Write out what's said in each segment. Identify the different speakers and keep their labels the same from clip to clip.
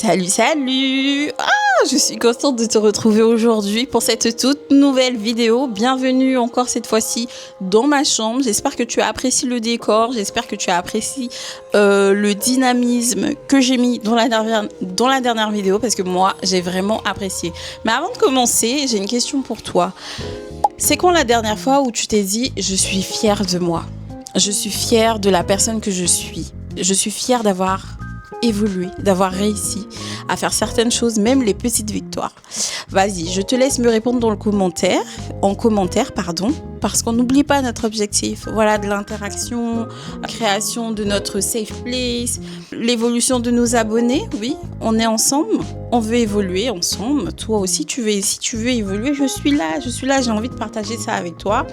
Speaker 1: Salut, salut! Je suis contente de te retrouver aujourd'hui pour cette toute nouvelle vidéo. Bienvenue encore cette fois-ci dans ma chambre. J'espère que tu apprécies le décor, j'espère que tu apprécies le dynamisme que j'ai mis dans la dernière vidéo parce que moi, j'ai vraiment apprécié. Mais avant de commencer, j'ai une question pour toi. C'est quand la dernière fois où tu t'es dit « Je suis fière de moi, je suis fière de la personne que je suis fière d'avoir évolué, d'avoir réussi à faire certaines choses, même les petites victoires. » Vas-y, je te laisse me répondre dans le commentaire, parce qu'on n'oublie pas notre objectif. Voilà, de l'interaction, la création de notre safe place, l'évolution de nos abonnés. Oui, on est ensemble, on veut évoluer ensemble. Toi aussi, si tu veux évoluer, je suis là, j'ai envie de partager ça avec toi.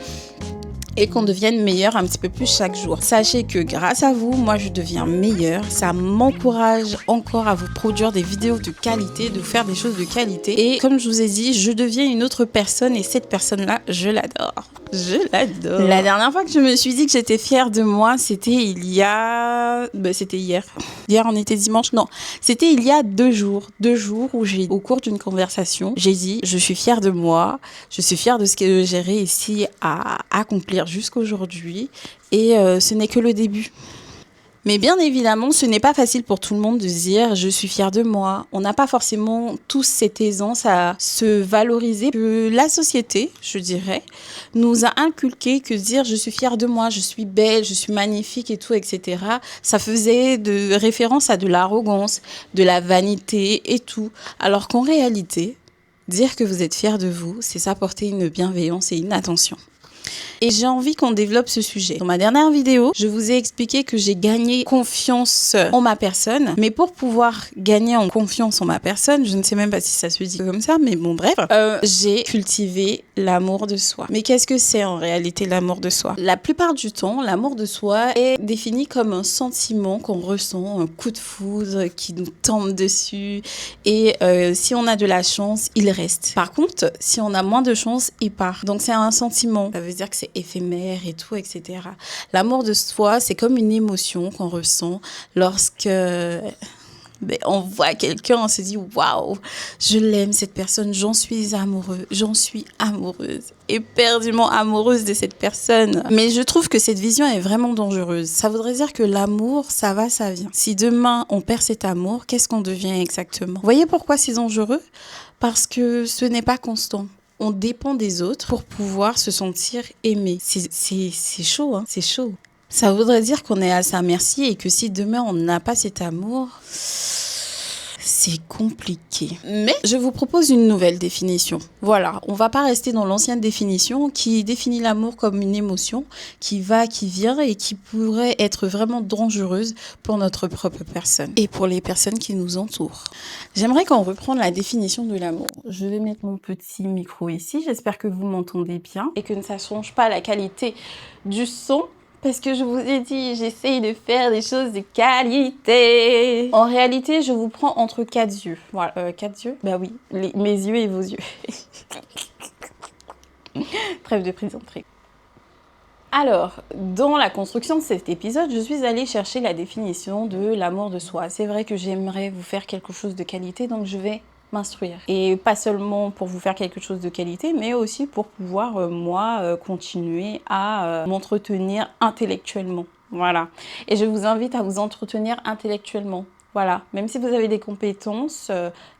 Speaker 1: Et qu'on devienne meilleur un petit peu plus chaque jour. Sachez que grâce à vous, moi je deviens meilleure. Ça m'encourage encore à vous produire des vidéos de qualité, de vous faire des choses de qualité. Et comme je vous ai dit, je deviens une autre personne et cette personne-là, je l'adore. Je l'adore. La dernière fois que je me suis dit que j'étais fière de moi, c'était c'était hier. Hier, on était dimanche. Non, c'était il y a 2 jours. 2 jours où au cours d'une conversation, j'ai dit, je suis fière de moi. Je suis fière de ce que j'ai réussi à accomplir jusqu'aujourd'hui. Et ce n'est que le début. Mais bien évidemment, ce n'est pas facile pour tout le monde de se dire « je suis fière de moi ». On n'a pas forcément tous cette aisance à se valoriser. Que la société, je dirais, nous a inculqué que dire « je suis fière de moi, je suis belle, je suis magnifique et tout, etc. » Ça faisait de référence à de l'arrogance, de la vanité et tout. Alors qu'en réalité, dire que vous êtes fière de vous, c'est s'apporter une bienveillance et une attention. Et j'ai envie qu'on développe ce sujet. Dans ma dernière vidéo, je vous ai expliqué que j'ai gagné confiance en ma personne. Mais pour pouvoir gagner en confiance en ma personne, je ne sais même pas si ça se dit comme ça, mais bon bref, j'ai cultivé l'amour de soi. Mais qu'est-ce que c'est en réalité l'amour de soi? La plupart du temps, l'amour de soi est défini comme un sentiment qu'on ressent, un coup de foudre qui nous tombe dessus. Et si on a de la chance, il reste. Par contre, si on a moins de chance, il part. Donc c'est un sentiment. Ça veut dire que c'est éphémère et tout, etc. L'amour de soi, c'est comme une émotion qu'on ressent lorsque on voit quelqu'un, on se dit « Waouh, je l'aime cette personne, j'en suis amoureuse, éperdument amoureuse de cette personne. » Mais je trouve que cette vision est vraiment dangereuse. Ça voudrait dire que l'amour, ça va, ça vient. Si demain, on perd cet amour, qu'est-ce qu'on devient exactement? Vous voyez pourquoi c'est dangereux? Parce que ce n'est pas constant. On dépend des autres pour pouvoir se sentir aimé. C'est chaud, hein, c'est chaud. Ça voudrait dire qu'on est à sa merci et que si demain on n'a pas cet amour, c'est compliqué. Mais je vous propose une nouvelle définition. Voilà, on va pas rester dans l'ancienne définition qui définit l'amour comme une émotion qui va, qui vient et qui pourrait être vraiment dangereuse pour notre propre personne et pour les personnes qui nous entourent. J'aimerais qu'on reprenne la définition de l'amour. Je vais mettre mon petit micro ici. J'espère que vous m'entendez bien et que ça ne change pas la qualité du son. Parce que je vous ai dit, j'essaye de faire des choses de qualité. En réalité, je vous prends entre 4 yeux. Voilà, 4 yeux? Bah oui, mes yeux et vos yeux. Trêve de plaisanterie. Alors, dans la construction de cet épisode, je suis allée chercher la définition de l'amour de soi. C'est vrai que j'aimerais vous faire quelque chose de qualité, donc je vais m'instruire. Et pas seulement pour vous faire quelque chose de qualité, mais aussi pour pouvoir, continuer à m'entretenir intellectuellement. Voilà. Et je vous invite à vous entretenir intellectuellement. Voilà. Même si vous avez des compétences,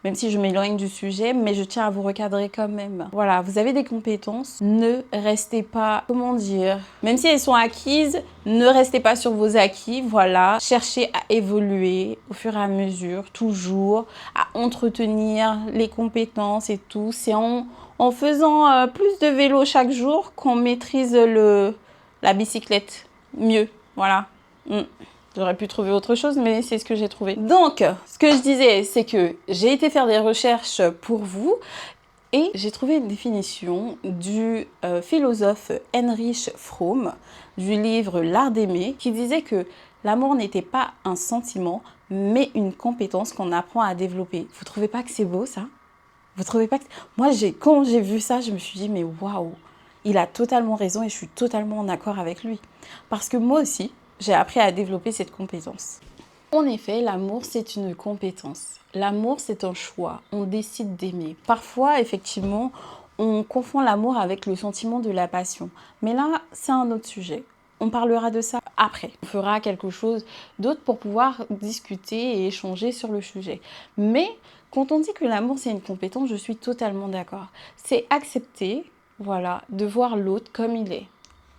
Speaker 1: même si je m'éloigne du sujet, mais je tiens à vous recadrer quand même. Voilà. Vous avez des compétences, ne restez pas, comment dire, même si elles sont acquises, ne restez pas sur vos acquis. Voilà. Cherchez à évoluer au fur et à mesure, toujours, à entretenir les compétences et tout. C'est en faisant plus de vélo chaque jour qu'on maîtrise la bicyclette mieux. Voilà. J'aurais pu trouver autre chose, mais c'est ce que j'ai trouvé. Donc, ce que je disais, c'est que j'ai été faire des recherches pour vous et j'ai trouvé une définition du philosophe Heinrich Fromm, du livre L'Art d'aimer, qui disait que l'amour n'était pas un sentiment, mais une compétence qu'on apprend à développer. Vous trouvez pas que c'est beau, ça? Vous trouvez pas que... Moi, quand j'ai vu ça, je me suis dit, mais waouh, il a totalement raison et je suis totalement en accord avec lui. Parce que moi aussi, j'ai appris à développer cette compétence. En effet, l'amour, c'est une compétence. L'amour, c'est un choix. On décide d'aimer. Parfois, effectivement, on confond l'amour avec le sentiment de la passion. Mais là, c'est un autre sujet. On parlera de ça après. On fera quelque chose d'autre pour pouvoir discuter et échanger sur le sujet. Mais quand on dit que l'amour, c'est une compétence, je suis totalement d'accord. C'est accepter, voilà, de voir l'autre comme il est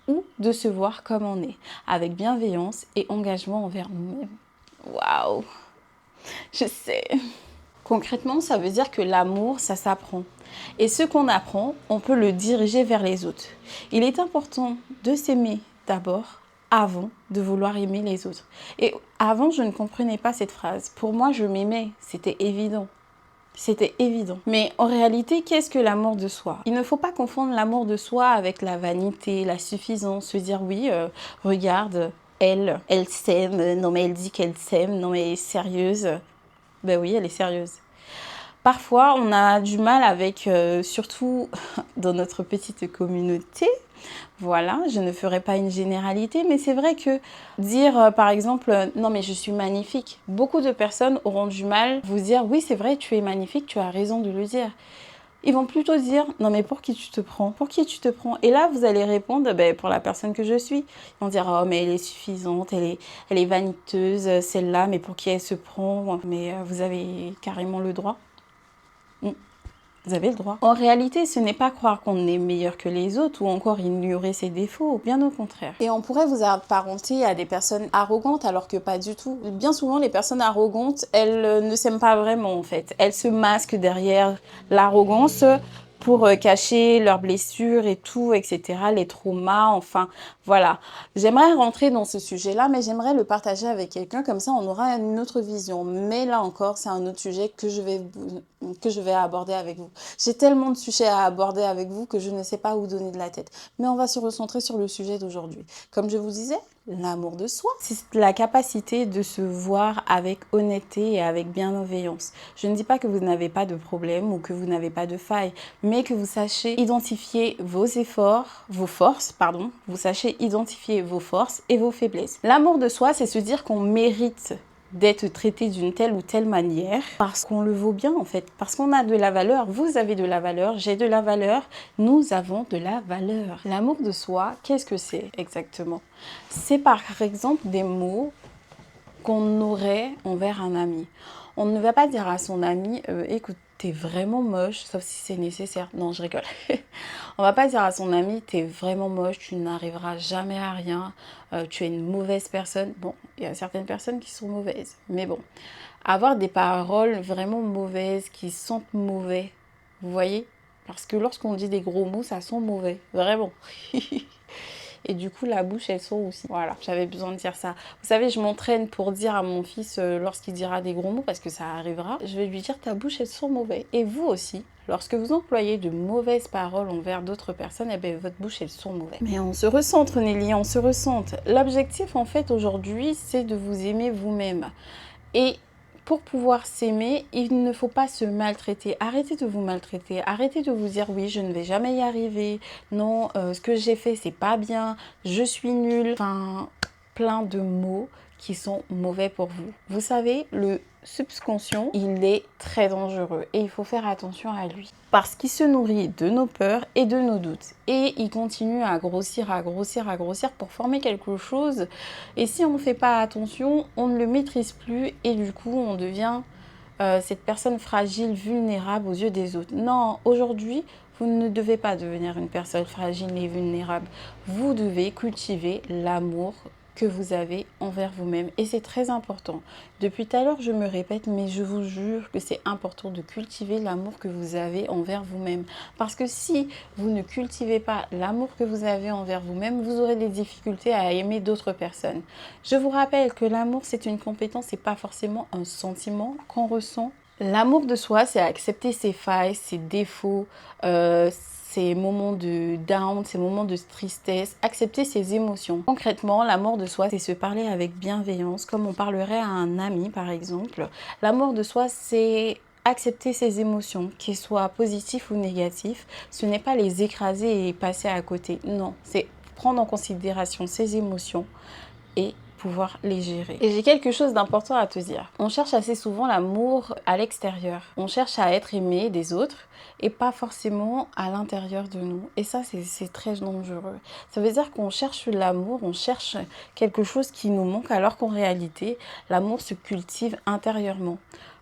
Speaker 1: ou de se voir comme on est, avec bienveillance et engagement envers nous-mêmes. Waouh, je sais. Concrètement, ça veut dire que l'amour, ça s'apprend. Et ce qu'on apprend, on peut le diriger vers les autres. Il est important de s'aimer d'abord avant de vouloir aimer les autres. Et avant, je ne comprenais pas cette phrase. Pour moi, je m'aimais, c'était évident. C'était évident. Mais en réalité, qu'est-ce que l'amour de soi? Il ne faut pas confondre l'amour de soi avec la vanité, la suffisance, se dire oui, regarde, elle s'aime, non mais elle dit qu'elle s'aime, non mais elle est sérieuse. Ben oui, elle est sérieuse. Parfois, on a du mal avec, surtout dans notre petite communauté, voilà, je ne ferai pas une généralité, mais c'est vrai que dire, par exemple, non mais je suis magnifique, beaucoup de personnes auront du mal à vous dire, oui c'est vrai, tu es magnifique, tu as raison de le dire. Ils vont plutôt dire, non mais pour qui tu te prends? Pour qui tu te prends? Et là, vous allez répondre, ben, pour la personne que je suis. Ils vont dire, oh mais elle est suffisante, elle est vaniteuse, celle-là, mais pour qui elle se prend? Mais vous avez carrément le droit. Vous avez le droit. En réalité, ce n'est pas croire qu'on est meilleur que les autres ou encore ignorer ses défauts, bien au contraire. Et on pourrait vous apparenter à des personnes arrogantes alors que pas du tout. Bien souvent, les personnes arrogantes, elles ne s'aiment pas vraiment en fait. Elles se masquent derrière l'arrogance pour cacher leurs blessures et tout, etc., les traumas, enfin, voilà. J'aimerais rentrer dans ce sujet-là, mais j'aimerais le partager avec quelqu'un, comme ça on aura une autre vision. Mais là encore, c'est un autre sujet que je vais aborder avec vous. J'ai tellement de sujets à aborder avec vous que je ne sais pas où donner de la tête. Mais on va se recentrer sur le sujet d'aujourd'hui. Comme je vous disais, l'amour de soi, c'est la capacité de se voir avec honnêteté et avec bienveillance. Je ne dis pas que vous n'avez pas de problème ou que vous n'avez pas de failles, mais que vous sachiez identifier vos efforts, vos forces, pardon, vous sachiez identifier vos forces et vos faiblesses. L'amour de soi, c'est se dire qu'on mérite d'être traité d'une telle ou telle manière parce qu'on le vaut bien en fait, parce qu'on a de la valeur, vous avez de la valeur, j'ai de la valeur, nous avons de la valeur. L'amour de soi, qu'est-ce que c'est exactement? C'est par exemple des mots qu'on aurait envers un ami. On ne va pas dire à son ami, écoute, t'es vraiment moche, sauf si c'est nécessaire. Non, je rigole. On va pas dire à son ami, t'es vraiment moche, tu n'arriveras jamais à rien, tu es une mauvaise personne. Bon, il y a certaines personnes qui sont mauvaises, mais bon. Avoir des paroles vraiment mauvaises, qui sentent mauvais, vous voyez? Parce que lorsqu'on dit des gros mots, ça sent mauvais, vraiment. Et du coup, la bouche, elle sent aussi. Voilà, j'avais besoin de dire ça. Vous savez, je m'entraîne pour dire à mon fils, lorsqu'il dira des gros mots, parce que ça arrivera, je vais lui dire, ta bouche, elle sent mauvais. Et vous aussi, lorsque vous employez de mauvaises paroles envers d'autres personnes, eh bien, votre bouche, elle sent mauvais. Mais on se recentre, Nelly, on se recentre. L'objectif, en fait, aujourd'hui, c'est de vous aimer vous-même. Et pour pouvoir s'aimer, il ne faut pas se maltraiter. Arrêtez de vous maltraiter. Arrêtez de vous dire oui, je ne vais jamais y arriver. Non, ce que j'ai fait, c'est pas bien. Je suis nulle. Enfin, plein de mots qui sont mauvais pour vous. Vous savez, le subconscient, il est très dangereux et il faut faire attention à lui. Parce qu'il se nourrit de nos peurs et de nos doutes. Et il continue à grossir, à grossir, à grossir pour former quelque chose. Et si on ne fait pas attention, on ne le maîtrise plus et du coup, on devient cette personne fragile, vulnérable aux yeux des autres. Non, aujourd'hui, vous ne devez pas devenir une personne fragile et vulnérable. Vous devez cultiver l'amour que vous avez envers vous-même. Et c'est très important. Depuis tout à l'heure, je me répète, mais je vous jure que c'est important de cultiver l'amour que vous avez envers vous-même. Parce que si vous ne cultivez pas l'amour que vous avez envers vous-même, vous aurez des difficultés à aimer d'autres personnes. Je vous rappelle que l'amour, c'est une compétence et pas forcément un sentiment qu'on ressent. L'amour de soi, c'est accepter ses failles, ses défauts, ces moments de down, ces moments de tristesse, accepter ses émotions. Concrètement, l'amour de soi, c'est se parler avec bienveillance, comme on parlerait à un ami par exemple. L'amour de soi, c'est accepter ses émotions, qu'elles soient positives ou négatives. Ce n'est pas les écraser et passer à côté. Non, c'est prendre en considération ses émotions et pouvoir les gérer. Et j'ai quelque chose d'important à te dire. On cherche assez souvent l'amour à l'extérieur. On cherche à être aimé des autres et pas forcément à l'intérieur de nous. Et ça, c'est très dangereux. Ça veut dire qu'on cherche l'amour, on cherche quelque chose qui nous manque, alors qu'en réalité, l'amour se cultive intérieurement.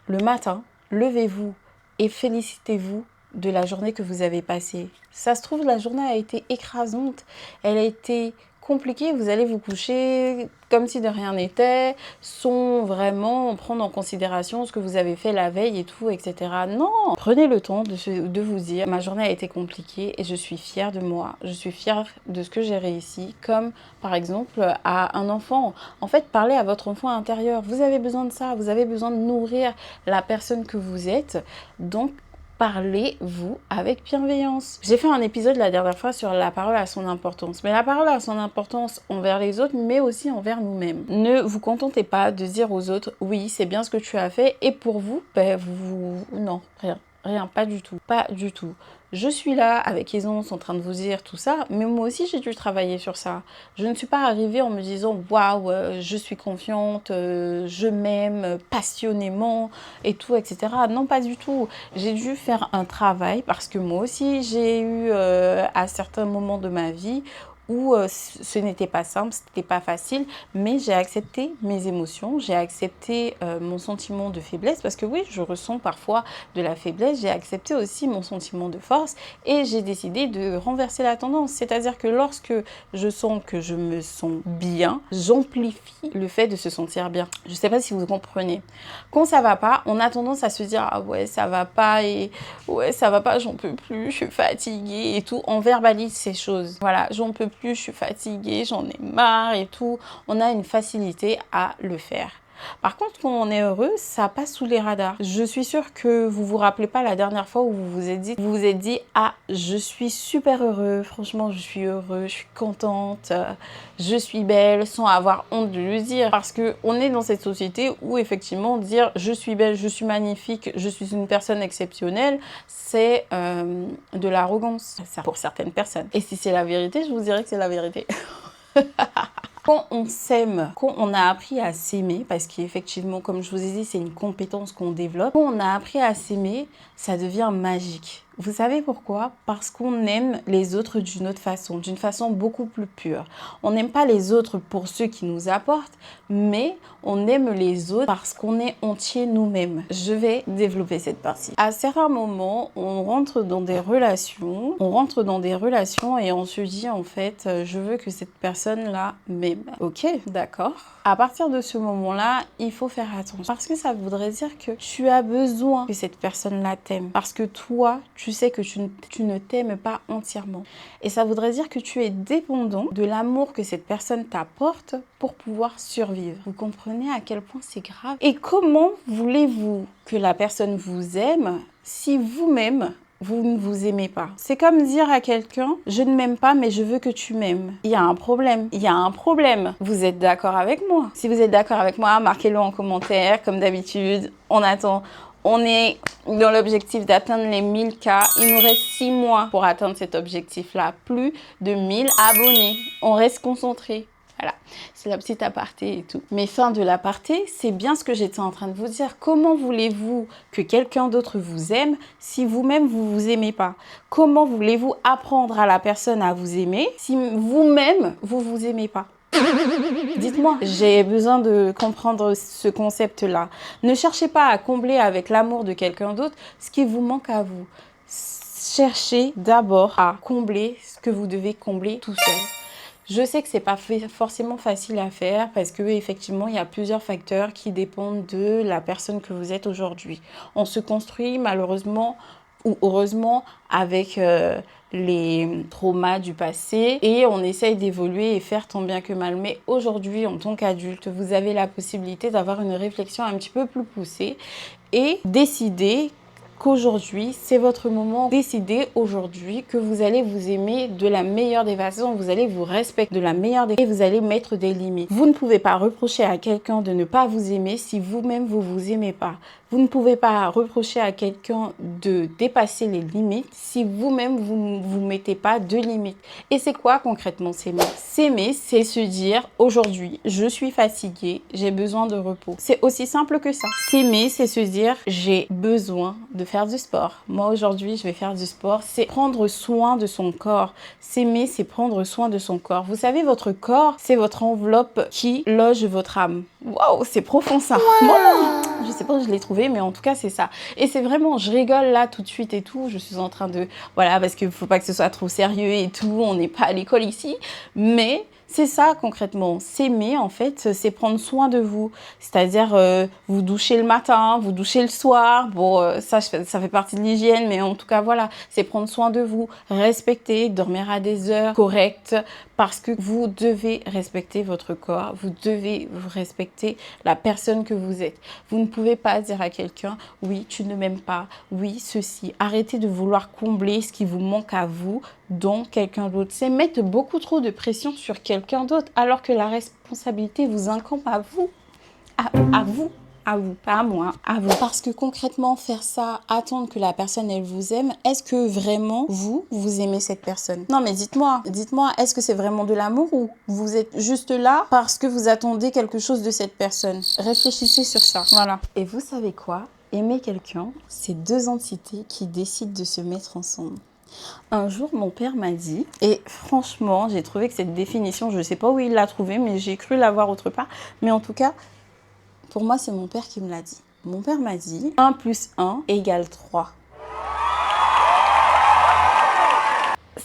Speaker 1: Le matin, levez-vous et félicitez-vous de la journée que vous avez passée. Ça se trouve, la journée a été écrasante, elle a été compliquée, vous allez vous coucher comme si de rien n'était, sans vraiment prendre en considération ce que vous avez fait la veille et tout, etc. Non, prenez le temps de vous dire, ma journée a été compliquée et je suis fière de moi, je suis fière de ce que j'ai réussi, comme par exemple à un enfant. En fait, parlez à votre enfant intérieur, vous avez besoin de ça, vous avez besoin de nourrir la personne que vous êtes, donc parlez-vous avec bienveillance. J'ai fait un épisode la dernière fois sur la parole à son importance. Mais la parole a son importance envers les autres, mais aussi envers nous-mêmes. Ne vous contentez pas de dire aux autres, oui, c'est bien ce que tu as fait, et pour vous, ben, non, rien. Rien, pas du tout, pas du tout. Je suis là avec Aisance en train de vous dire tout ça, mais moi aussi j'ai dû travailler sur ça. Je ne suis pas arrivée en me disant waouh, je suis confiante, je m'aime passionnément et tout, etc. Non, pas du tout. J'ai dû faire un travail parce que moi aussi j'ai eu à certains moments de ma vie où ce n'était pas simple, ce n'était pas facile, mais j'ai accepté mes émotions, j'ai accepté mon sentiment de faiblesse, parce que oui, je ressens parfois de la faiblesse, j'ai accepté aussi mon sentiment de force et j'ai décidé de renverser la tendance. C'est-à-dire que lorsque je sens que je me sens bien, j'amplifie le fait de se sentir bien. Je ne sais pas si vous comprenez. Quand ça va pas, on a tendance à se dire « Ah ouais, ça va pas et ouais, ça va pas, j'en peux plus, je suis fatiguée et tout ». On verbalise ces choses. Voilà, j'en peux plus, je suis fatiguée, j'en ai marre et tout. On a une facilité à le faire. Par contre, quand on est heureux, ça passe sous les radars. Je suis sûre que vous vous rappelez pas la dernière fois où vous vous êtes dit ah, je suis super heureux, franchement, je suis heureux, je suis contente, je suis belle, sans avoir honte de le dire. Parce que on est dans cette société où effectivement dire je suis belle, je suis magnifique, je suis une personne exceptionnelle, c'est de l'arrogance. Ça pour certaines personnes. Et si c'est la vérité, je vous dirais que c'est la vérité. Quand on s'aime, quand on a appris à s'aimer, parce qu'effectivement, comme je vous ai dit, c'est une compétence qu'on développe, quand on a appris à s'aimer, ça devient magique. Vous savez pourquoi? Parce qu'on aime les autres d'une autre façon, d'une façon beaucoup plus pure. On n'aime pas les autres pour ceux qui nous apportent, mais on aime les autres parce qu'on est entier nous-mêmes. Je vais développer cette partie. À certains moments, on rentre dans des relations, et on se dit en fait, je veux que cette personne-là m'aime. Ok, d'accord. À partir de ce moment-là, il faut faire attention. Parce que ça voudrait dire que tu as besoin que cette personne-là t'aime. Parce que toi, tu sais que tu ne t'aimes pas entièrement. Et ça voudrait dire que tu es dépendant de l'amour que cette personne t'apporte pour pouvoir survivre. Vous comprenez à quel point c'est grave? Et comment voulez-vous que la personne vous aime si vous-même, vous ne vous aimez pas? C'est comme dire à quelqu'un, je ne m'aime pas, mais je veux que tu m'aimes. Il y a un problème. Il y a un problème. Vous êtes d'accord avec moi? Si vous êtes d'accord avec moi, marquez-le en commentaire. Comme d'habitude, on attend. On est dans l'objectif d'atteindre les 1000 K. Il nous reste 6 mois pour atteindre cet objectif-là. Plus de 1000 abonnés. On reste concentré. Voilà, c'est la petite aparté et tout. Mais fin de l'aparté, c'est bien ce que j'étais en train de vous dire. Comment voulez-vous que quelqu'un d'autre vous aime si vous-même vous vous aimez pas? Comment voulez-vous apprendre à la personne à vous aimer si vous-même vous vous aimez pas? Dites-moi, j'ai besoin de comprendre ce concept-là. Ne cherchez pas à combler avec l'amour de quelqu'un d'autre ce qui vous manque à vous. Cherchez d'abord à combler ce que vous devez combler tout seul. Je sais que c'est pas forcément facile à faire parce que effectivement il y a plusieurs facteurs qui dépendent de la personne que vous êtes aujourd'hui. On se construit malheureusement ou heureusement avec les traumas du passé et on essaye d'évoluer et faire tant bien que mal. Mais aujourd'hui, en tant qu'adulte, vous avez la possibilité d'avoir une réflexion un petit peu plus poussée et décider qu'aujourd'hui, c'est votre moment. Décidez aujourd'hui que vous allez vous aimer de la meilleure des façons, vous allez vous respecter de la meilleure des façons et vous allez mettre des limites. Vous ne pouvez pas reprocher à quelqu'un de ne pas vous aimer si vous-même vous vous aimez pas. Vous ne pouvez pas reprocher à quelqu'un de dépasser les limites si vous-même vous ne vous mettez pas de limites. Et c'est quoi concrètement s'aimer? S'aimer, c'est se dire aujourd'hui, je suis fatiguée, j'ai besoin de repos. C'est aussi simple que ça. S'aimer, c'est se dire j'ai besoin de faire du sport. Moi aujourd'hui, je vais faire du sport. C'est prendre soin de son corps. S'aimer, c'est prendre soin de son corps. Vous savez, votre corps, c'est votre enveloppe qui loge votre âme. Waouh, c'est profond ça. Wow. Je sais pas où je l'ai trouvé, mais en tout cas, c'est ça. Et c'est vraiment, je rigole là tout de suite et tout. Je suis en train de, voilà, parce qu'il faut pas que ce soit trop sérieux et tout. On n'est pas à l'école ici. Mais c'est ça concrètement. S'aimer, en fait, c'est prendre soin de vous. C'est-à-dire, vous douchez le matin, vous douchez le soir. Bon, ça fait partie de l'hygiène, mais en tout cas, voilà. C'est prendre soin de vous, respecter, dormir à des heures correctes, parce que vous devez respecter votre corps. Vous devez vous respecter la personne que vous êtes. Vous ne pouvez pas dire à quelqu'un, oui, tu ne m'aimes pas, oui, ceci. Arrêtez de vouloir combler ce qui vous manque à vous dans quelqu'un d'autre. C'est mettre beaucoup trop de pression sur quelqu'un d'autre alors que la responsabilité vous incombe à vous. À vous. À vous, pas à moi, à vous. Parce que concrètement, faire ça, attendre que la personne, elle vous aime, est-ce que vraiment, vous aimez cette personne? Non, mais dites-moi, est-ce que c'est vraiment de l'amour ou vous êtes juste là parce que vous attendez quelque chose de cette personne? Réfléchissez sur ça, voilà. Et vous savez quoi? Aimer quelqu'un, c'est deux entités qui décident de se mettre ensemble. Un jour, mon père m'a dit, et franchement, j'ai trouvé que cette définition, je ne sais pas où il l'a trouvée, mais j'ai cru la voir autre part, mais en tout cas, pour moi, c'est mon père qui me l'a dit. Mon père m'a dit 1 plus 1 égale 3.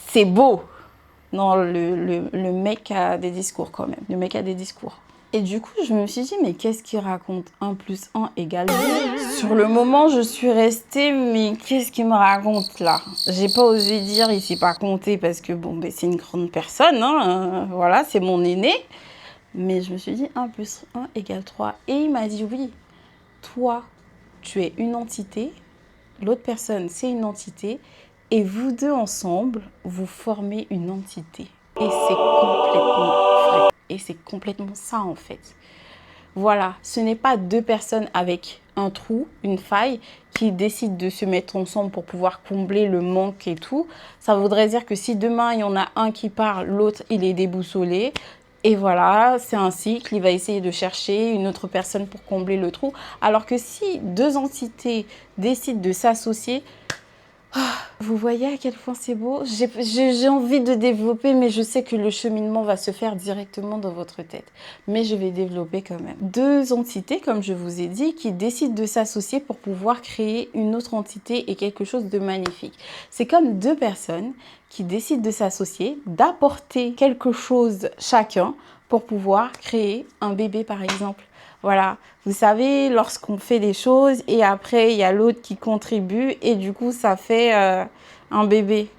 Speaker 1: C'est beau. Non, le mec a des discours quand même. Le mec a des discours. Et du coup, je me suis dit, mais qu'est-ce qu'il raconte? 1 plus 1 égale 2. Sur le moment, je suis restée, mais qu'est-ce qu'il me raconte là? J'ai pas osé dire, il sait pas compter parce que bon, ben, c'est une grande personne. Hein, voilà, c'est mon aîné. Mais je me suis dit 1 plus 1 égale 3. Et il m'a dit oui, toi, tu es une entité, l'autre personne, c'est une entité, et vous deux ensemble, vous formez une entité. Et c'est complètement vrai. Et c'est complètement ça en fait. Voilà, ce n'est pas deux personnes avec un trou, une faille, qui décident de se mettre ensemble pour pouvoir combler le manque et tout. Ça voudrait dire que si demain, il y en a un qui part, l'autre, il est déboussolé. Et voilà, c'est un cycle, il va essayer de chercher une autre personne pour combler le trou. Alors que si deux entités décident de s'associer, vous voyez à quel point c'est beau? J'ai envie de développer, mais je sais que le cheminement va se faire directement dans votre tête. Mais je vais développer quand même. Deux entités, comme je vous ai dit, qui décident de s'associer pour pouvoir créer une autre entité et quelque chose de magnifique. C'est comme deux personnes qui décident de s'associer, d'apporter quelque chose chacun pour pouvoir créer un bébé, par exemple. Voilà, vous savez, lorsqu'on fait des choses et après, il y a l'autre qui contribue et du coup, ça fait un bébé.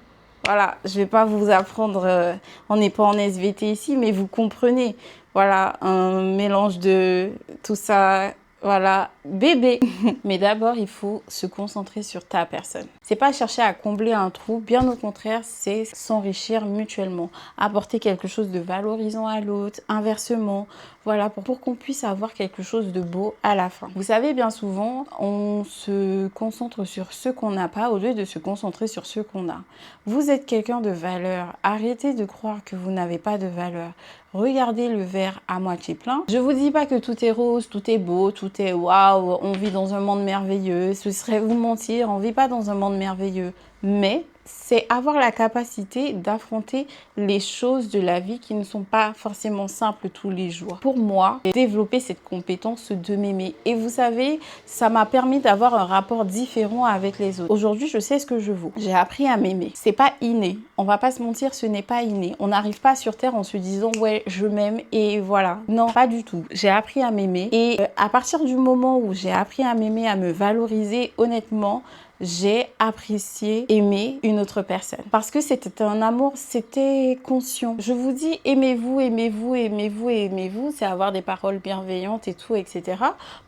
Speaker 1: Voilà, je vais pas vous apprendre, on n'est pas en SVT ici, mais vous comprenez. Voilà, un mélange de tout ça, voilà, bébé. Mais d'abord, il faut se concentrer sur ta personne. C'est pas chercher à combler un trou, bien au contraire, c'est s'enrichir mutuellement, apporter quelque chose de valorisant à l'autre, inversement, voilà, pour qu'on puisse avoir quelque chose de beau à la fin. Vous savez, bien souvent, on se concentre sur ce qu'on n'a pas au lieu de se concentrer sur ce qu'on a. Vous êtes quelqu'un de valeur. Arrêtez de croire que vous n'avez pas de valeur. Regardez le verre à moitié plein. Je vous dis pas que tout est rose, tout est beau, tout est waouh, on vit dans un monde merveilleux. Ce serait vous mentir, on vit pas dans un monde merveilleux. Mais c'est avoir la capacité d'affronter les choses de la vie qui ne sont pas forcément simples tous les jours. Pour moi, j'ai développé cette compétence de m'aimer. Et vous savez, ça m'a permis d'avoir un rapport différent avec les autres. Aujourd'hui, je sais ce que je vaux. J'ai appris à m'aimer. C'est pas inné. On va pas se mentir, ce n'est pas inné. On n'arrive pas sur Terre en se disant « ouais, je m'aime et voilà ». Non, pas du tout. J'ai appris à m'aimer. Et à partir du moment où j'ai appris à m'aimer, à me valoriser, honnêtement, j'ai apprécié aimer une une autre personne. Parce que c'était un amour, c'était conscient. Je vous dis, aimez-vous, aimez-vous, aimez-vous, aimez-vous, c'est avoir des paroles bienveillantes et tout, etc.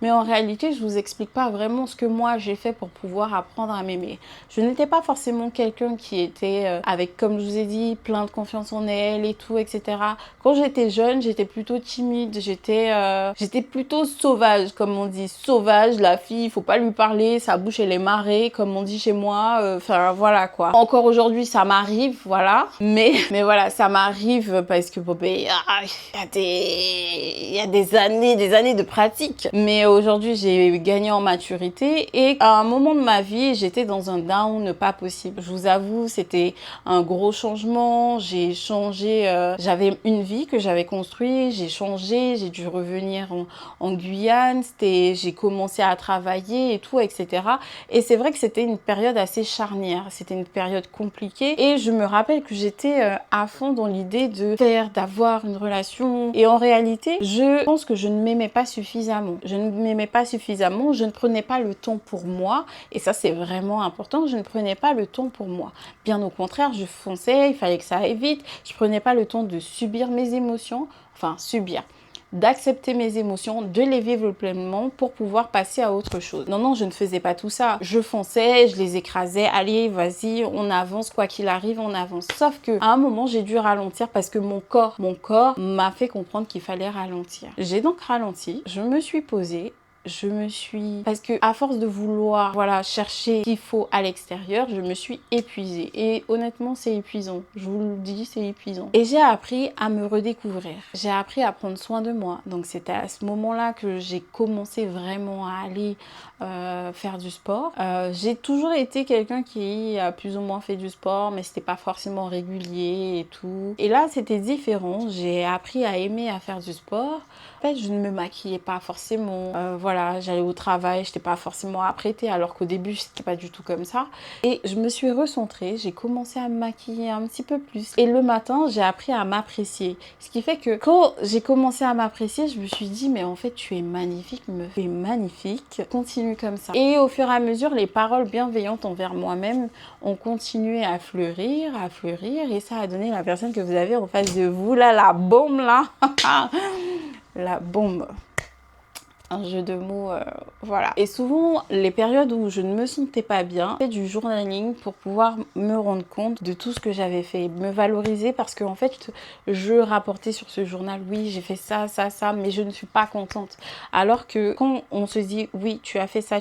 Speaker 1: Mais en réalité, je vous explique pas vraiment ce que moi j'ai fait pour pouvoir apprendre à m'aimer. Je n'étais pas forcément quelqu'un qui était avec, comme je vous ai dit, plein de confiance en elle et tout, etc. Quand j'étais jeune, j'étais plutôt timide, j'étais plutôt sauvage, comme on dit. Sauvage, la fille, il faut pas lui parler, sa bouche elle est marrée, comme on dit chez moi. Enfin, voilà quoi. Encore aujourd'hui, ça m'arrive, voilà. Mais voilà, ça m'arrive parce que bon, il y a des années de pratique. Mais aujourd'hui, j'ai gagné en maturité et à un moment de ma vie, j'étais dans un down pas possible. Je vous avoue, c'était un gros changement. J'ai changé, j'avais une vie que j'avais construite, j'ai changé, j'ai dû revenir en Guyane, j'ai commencé à travailler et tout, etc. Et c'est vrai que c'était une période assez charnière, c'était une période compliquée et je me rappelle que j'étais à fond dans l'idée d'avoir une relation et en réalité, je pense que je ne m'aimais pas suffisamment. Je ne m'aimais pas suffisamment, je ne prenais pas le temps pour moi et ça c'est vraiment important, je ne prenais pas le temps pour moi. Bien au contraire, je fonçais, il fallait que ça aille vite, je prenais pas le temps de subir mes émotions, enfin subir, d'accepter mes émotions, de les vivre pleinement pour pouvoir passer à autre chose. Non, je ne faisais pas tout ça. Je fonçais, je les écrasais, allez, vas-y, on avance, quoi qu'il arrive, on avance. Sauf que à un moment, j'ai dû ralentir parce que mon corps m'a fait comprendre qu'il fallait ralentir. J'ai donc ralenti, je me suis posée, parce que à force de vouloir chercher ce qu'il faut à l'extérieur, je me suis épuisée et honnêtement c'est épuisant, je vous le dis, c'est épuisant et j'ai appris à me redécouvrir, j'ai appris à prendre soin de moi. Donc c'était à ce moment-là que j'ai commencé vraiment à aller faire du sport. J'ai toujours été quelqu'un qui a plus ou moins fait du sport, mais c'était pas forcément régulier et tout, et là c'était différent. J'ai appris à aimer à faire du sport. En fait, je ne me maquillais pas forcément, j'allais au travail, je n'étais pas forcément apprêtée, alors qu'au début, c'était pas du tout comme ça. Et je me suis recentrée, j'ai commencé à me maquiller un petit peu plus. Et le matin, j'ai appris à m'apprécier. Ce qui fait que quand j'ai commencé à m'apprécier, je me suis dit, mais en fait, tu es magnifique, tu es magnifique, continue comme ça. Et au fur et à mesure, les paroles bienveillantes envers moi-même ont continué à fleurir, et ça a donné la personne que vous avez en face de vous, là, la bombe, là. La bombe. Un jeu de mots, voilà. Et souvent, les périodes où je ne me sentais pas bien, j'ai fait du journaling pour pouvoir me rendre compte de tout ce que j'avais fait, me valoriser parce que en fait, je rapportais sur ce journal, oui, j'ai fait ça, ça, ça, mais je ne suis pas contente. Alors que quand on se dit, oui, tu as fait ça,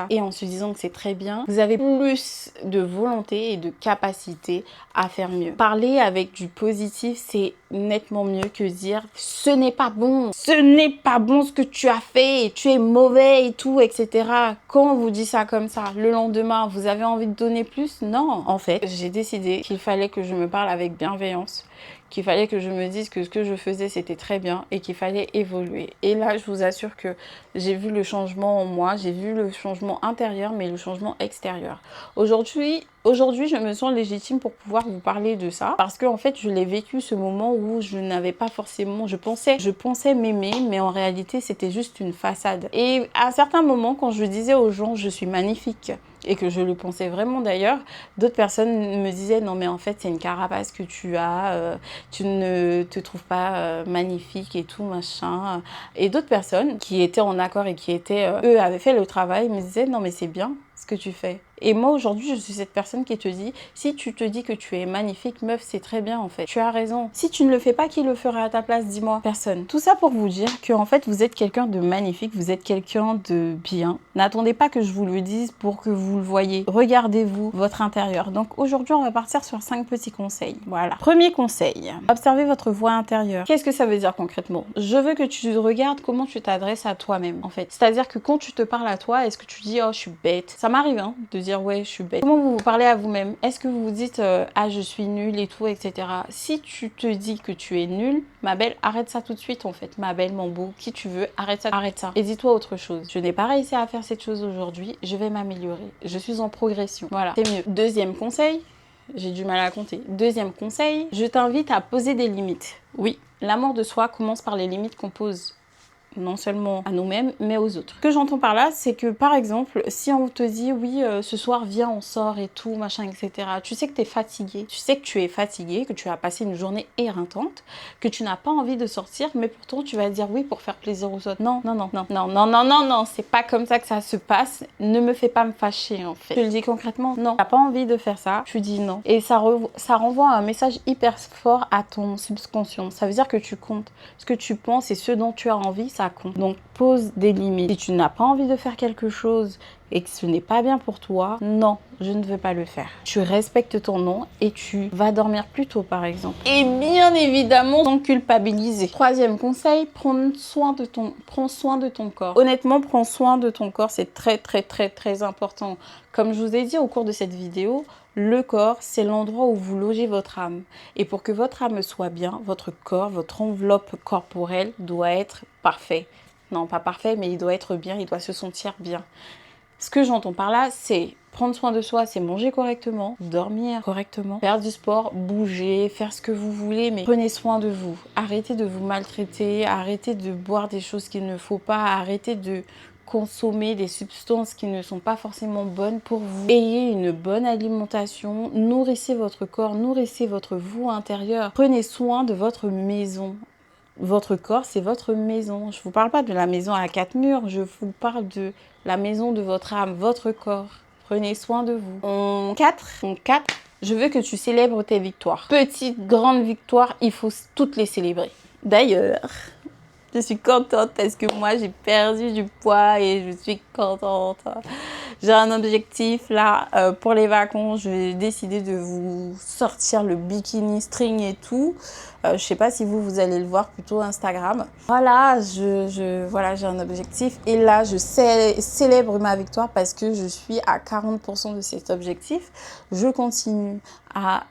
Speaker 1: et en se disant que c'est très bien, vous avez plus de volonté et de capacité à faire mieux. Parler avec du positif, c'est nettement mieux que dire ce n'est pas bon ce que tu as fait, et tu es mauvais et tout, etc. Quand on vous dit ça comme ça, le lendemain, vous avez envie de donner plus? Non. En fait, j'ai décidé qu'il fallait que je me parle avec bienveillance, qu'il fallait que je me dise que ce que je faisais c'était très bien et qu'il fallait évoluer. Et là, je vous assure que j'ai vu le changement en moi, j'ai vu le changement intérieur, mais le changement extérieur. Aujourd'hui, je me sens légitime pour pouvoir vous parler de ça parce que en fait, je l'ai vécu ce moment où je n'avais pas forcément, je pensais m'aimer, mais en réalité, c'était juste une façade. Et à certains moments, quand je disais aux gens, je suis magnifique, et que je le pensais vraiment d'ailleurs, d'autres personnes me disaient non mais en fait c'est une carapace que tu as, tu ne te trouves pas magnifique et tout machin. Et d'autres personnes qui étaient en accord et qui étaient, eux avaient fait le travail, me disaient non mais c'est bien ce que tu fais. Et moi aujourd'hui je suis cette personne qui te dit, si tu te dis que tu es magnifique meuf, c'est très bien en fait, tu as raison. Si tu ne le fais pas, qui le fera à ta place? Dis-moi. Personne. Tout ça pour vous dire que en fait vous êtes quelqu'un de magnifique, vous êtes quelqu'un de bien. N'attendez pas que je vous le dise pour que vous le voyez. Regardez-vous votre intérieur. Donc aujourd'hui on va partir sur 5 petits conseils. Voilà. Premier conseil, observez votre voix intérieure. Qu'est-ce que ça veut dire concrètement? Je veux que tu regardes comment tu t'adresses à toi-même en fait. C'est-à-dire que quand tu te parles à toi, est-ce que tu dis oh je suis bête? Ça m'arrive hein, de dire ouais je suis bête. Comment vous vous parlez à vous-même? Est-ce que vous vous dites ah je suis nulle et tout, etc. Si tu te dis que tu es nulle, ma belle, arrête ça tout de suite en fait. Ma belle, mon beau, qui tu veux, arrête ça. Et dis-toi autre chose. Je n'ai pas réussi à faire cette chose aujourd'hui, je vais m'améliorer. Je suis en progression. Voilà, c'est mieux. Deuxième conseil, j'ai du mal à compter. Deuxième conseil, je t'invite à poser des limites. Oui, l'amour de soi commence par les limites qu'on pose non seulement à nous-mêmes, mais aux autres. Ce que j'entends par là, c'est que par exemple, si on te dit oui, ce soir, viens, on sort et tout, machin, etc. Tu sais que tu es fatigué, tu sais que tu es fatigué, que tu as passé une journée éreintante, que tu n'as pas envie de sortir, mais pourtant tu vas dire oui pour faire plaisir aux autres. Non, non, non, non, non, non, non, non, non, c'est pas comme ça que ça se passe. Ne me fais pas me fâcher en fait. Je le dis concrètement, non, t'as pas envie de faire ça, tu dis non. Et ça renvoie un message hyper fort à ton subconscient. Ça veut dire que tu comptes. Ce que tu penses et ce dont tu as envie, ça compte. Donc pose des limites. Si tu n'as pas envie de faire quelque chose et que ce n'est pas bien pour toi, non, je ne veux pas le faire. Tu respectes ton nom et tu vas dormir plus tôt par exemple. Et bien évidemment, sans culpabiliser. Troisième conseil, prends soin de ton corps. Honnêtement, prends soin de ton corps, c'est très très très très important. Comme je vous ai dit au cours de cette vidéo, le corps, c'est l'endroit où vous logez votre âme. Et pour que votre âme soit bien, votre corps, votre enveloppe corporelle doit être parfait. Non, pas parfait, mais il doit être bien, il doit se sentir bien. Ce que j'entends par là, c'est prendre soin de soi, c'est manger correctement, dormir correctement, faire du sport, bouger, faire ce que vous voulez, mais prenez soin de vous. Arrêtez de vous maltraiter, arrêtez de boire des choses qu'il ne faut pas, arrêtez de consommer des substances qui ne sont pas forcément bonnes pour vous. Ayez une bonne alimentation, nourrissez votre corps, nourrissez votre vous intérieur. Prenez soin de votre maison. Votre corps, c'est votre maison. Je ne vous parle pas de la maison à 4 murs, je vous parle de la maison de votre âme, votre corps. Prenez soin de vous. En 4, je veux que tu célèbres tes victoires. Petites, grandes victoires, il faut toutes les célébrer. D'ailleurs, je suis contente parce que moi, j'ai perdu du poids et je suis contente. J'ai un objectif là pour les vacances. Je vais décider de vous sortir le bikini string et tout. Je sais pas si vous allez le voir, plutôt Instagram. Voilà, voilà, j'ai un objectif. Et là, je célèbre ma victoire parce que je suis à 40% de cet objectif. Je continue à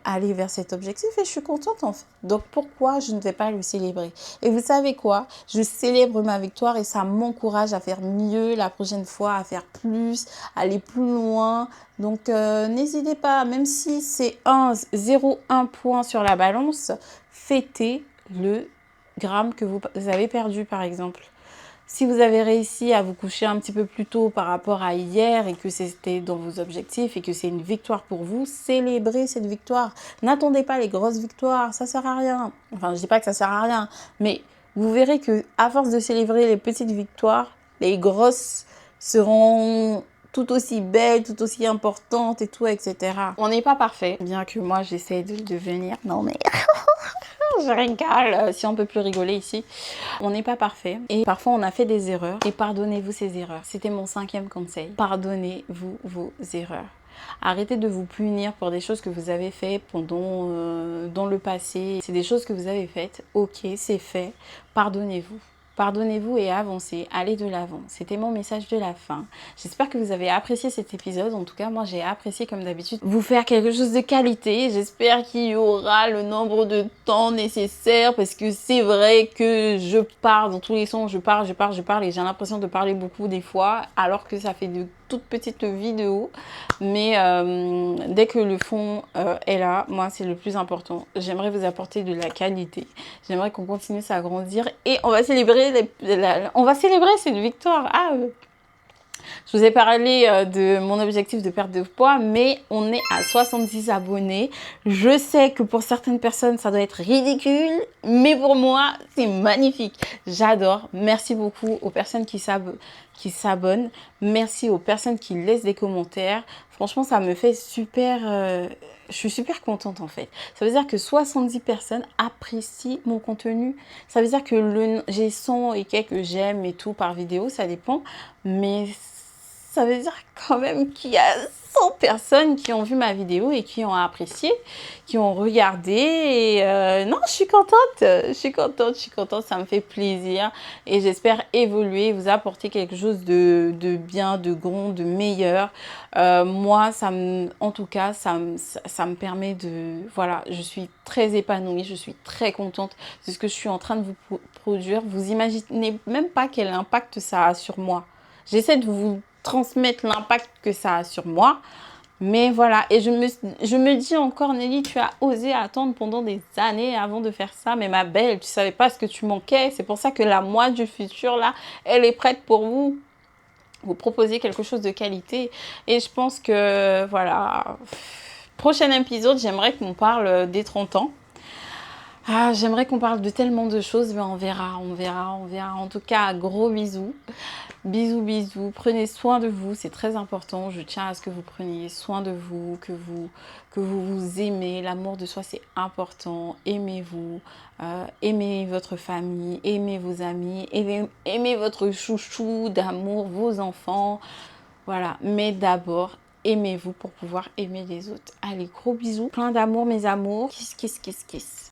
Speaker 1: aller vers cet objectif et je suis contente en fait. Donc pourquoi je ne vais pas le célébrer? Et vous savez quoi? Je célèbre ma victoire et ça m'encourage à faire mieux la prochaine fois, à faire plus, aller plus loin. Donc n'hésitez pas, même si c'est 0,1 point sur la balance, fêtez le gramme que vous avez perdu par exemple. Si vous avez réussi à vous coucher un petit peu plus tôt par rapport à hier et que c'était dans vos objectifs et que c'est une victoire pour vous, célébrez cette victoire. N'attendez pas les grosses victoires, ça sert à rien. Enfin, je dis pas que ça sert à rien, mais vous verrez que à force de célébrer les petites victoires, les grosses seront tout aussi belles, tout aussi importantes et tout, etc. On n'est pas parfait, bien que moi j'essaie de le devenir. Non mais... je rigole, si on peut plus rigoler ici. On n'est pas parfait et parfois on a fait des erreurs et pardonnez-vous ces erreurs. C'était mon 5e conseil. Pardonnez-vous vos erreurs. Arrêtez de vous punir pour des choses que vous avez faites pendant dans le passé. C'est des choses que vous avez faites. Ok, c'est fait. Pardonnez-vous. Pardonnez-vous et avancez, allez de l'avant. C'était mon message de la fin. J'espère que vous avez apprécié cet épisode. En tout cas, moi, j'ai apprécié comme d'habitude vous faire quelque chose de qualité. J'espère qu'il y aura le nombre de temps nécessaire parce que c'est vrai que je pars dans tous les sens. Je parle et j'ai l'impression de parler beaucoup des fois alors que ça fait de toutes petites vidéos. Mais dès que le fond est là, moi, c'est le plus important. J'aimerais vous apporter de la qualité. J'aimerais qu'on continue à grandir et on va célébrer cette victoire. Je vous ai parlé de mon objectif de perte de poids, mais on est à 70 abonnés. Je sais que pour certaines personnes, ça doit être ridicule, mais pour moi, c'est magnifique. J'adore. Merci beaucoup aux personnes qui s'abonnent. Merci aux personnes qui laissent des commentaires. Franchement, ça me fait super... je suis super contente en fait. Ça veut dire que 70 personnes apprécient mon contenu. Ça veut dire que j'ai 100 et quelques j'aime et tout par vidéo, ça dépend. Mais ça veut dire quand même qu'il y a 100 personnes qui ont vu ma vidéo et qui ont apprécié, qui ont regardé. Et non, je suis contente, ça me fait plaisir. Et j'espère évoluer, vous apporter quelque chose de bien, de grand, de meilleur. Moi, en tout cas, ça me permet de... Voilà, je suis très épanouie, je suis très contente de ce que je suis en train de vous produire. Vous imaginez même pas quel impact ça a sur moi. J'essaie de vous transmettre l'impact que ça a sur moi. Mais voilà, et je me dis encore, Nelly, tu as osé attendre pendant des années avant de faire ça. Mais ma belle, tu savais pas ce que tu manquais. C'est pour ça que la moi du futur, là, elle est prête pour vous. Vous proposer quelque chose de qualité. Et je pense que, voilà, prochain épisode, j'aimerais qu'on parle des 30 ans. Ah, j'aimerais qu'on parle de tellement de choses, mais on verra, on verra, on verra. En tout cas, gros bisous. Bisous, bisous. Prenez soin de vous, c'est très important. Je tiens à ce que vous preniez soin de vous, que vous vous aimez. L'amour de soi, c'est important. Aimez-vous, aimez votre famille, aimez vos amis, aimez votre chouchou d'amour, vos enfants. Voilà, mais d'abord, aimez-vous pour pouvoir aimer les autres. Allez, gros bisous. Plein d'amour, mes amours. Kiss, kiss, kiss, kiss.